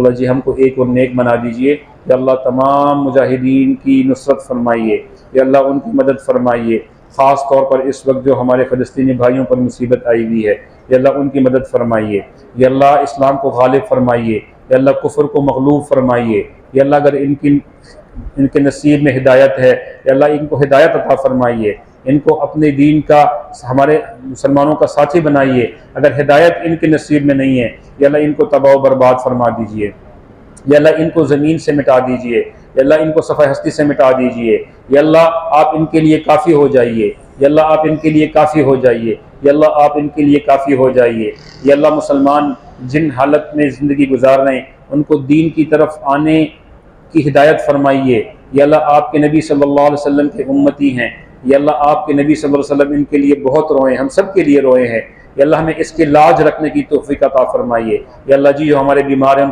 अल्लाह जी हमको एक और नेक बना दीजिए। या अल्लाह तमाम मुजाहिदीन की नुसरत फरमाइए, या अल्लाह उनकी मदद फरमाइए। ख़ास तौर पर इस वक्त जो हमारे फ़लस्तीनी भाइयों पर मुसीबत आई हुई है, या अल्लाह उनकी मदद फरमाइए। या अल्लाह इस्लाम को गालिब फरमाइए, या अल्लाह कुफ्र को मग़लूब फरमाइए। या अल्लाह अगर इनके नसीब में हिदायत है, या अल्लाह इनको हिदायत अता फरमाइए, इनको अपने दीन का, हमारे मुसलमानों का साथी बनाइए। अगर हिदायत इनके नसीब में नहीं है, या अल्लाह इनको तबाह बर्बाद फरमा दीजिए। या अल्लाह इनको ज़मीन से मिटा दीजिए, या अल्लाह इनको सफ़ा हस्ती से मिटा दीजिए। या अल्लाह आप इनके लिए काफ़ी हो जाइए, या अल्लाह आप इनके लिए काफ़ी हो जाइए, या अल्लाह आप इनके लिए काफ़ी हो जाइए। या अल्लाह मुसलमान जिन हालत में ज़िंदगी गुजार रहे हैं, उनको दीन की तरफ आने की हिदायत फरमाइए। या अल्लाह आपके नबी सल्लल्लाहु अलैहि वसल्लम के उम्मती हैं, या अल्लाह आपके नबी सल्लल्लाहु अलैहि वसल्लम इनके लिए बहुत रोए, हम सब के लिए रोए हैं। या अल्लाह हमें इसके लाज रखने की तौफीक अता फरमाइए। या अल्लाह जी जो हमारे बीमार हैं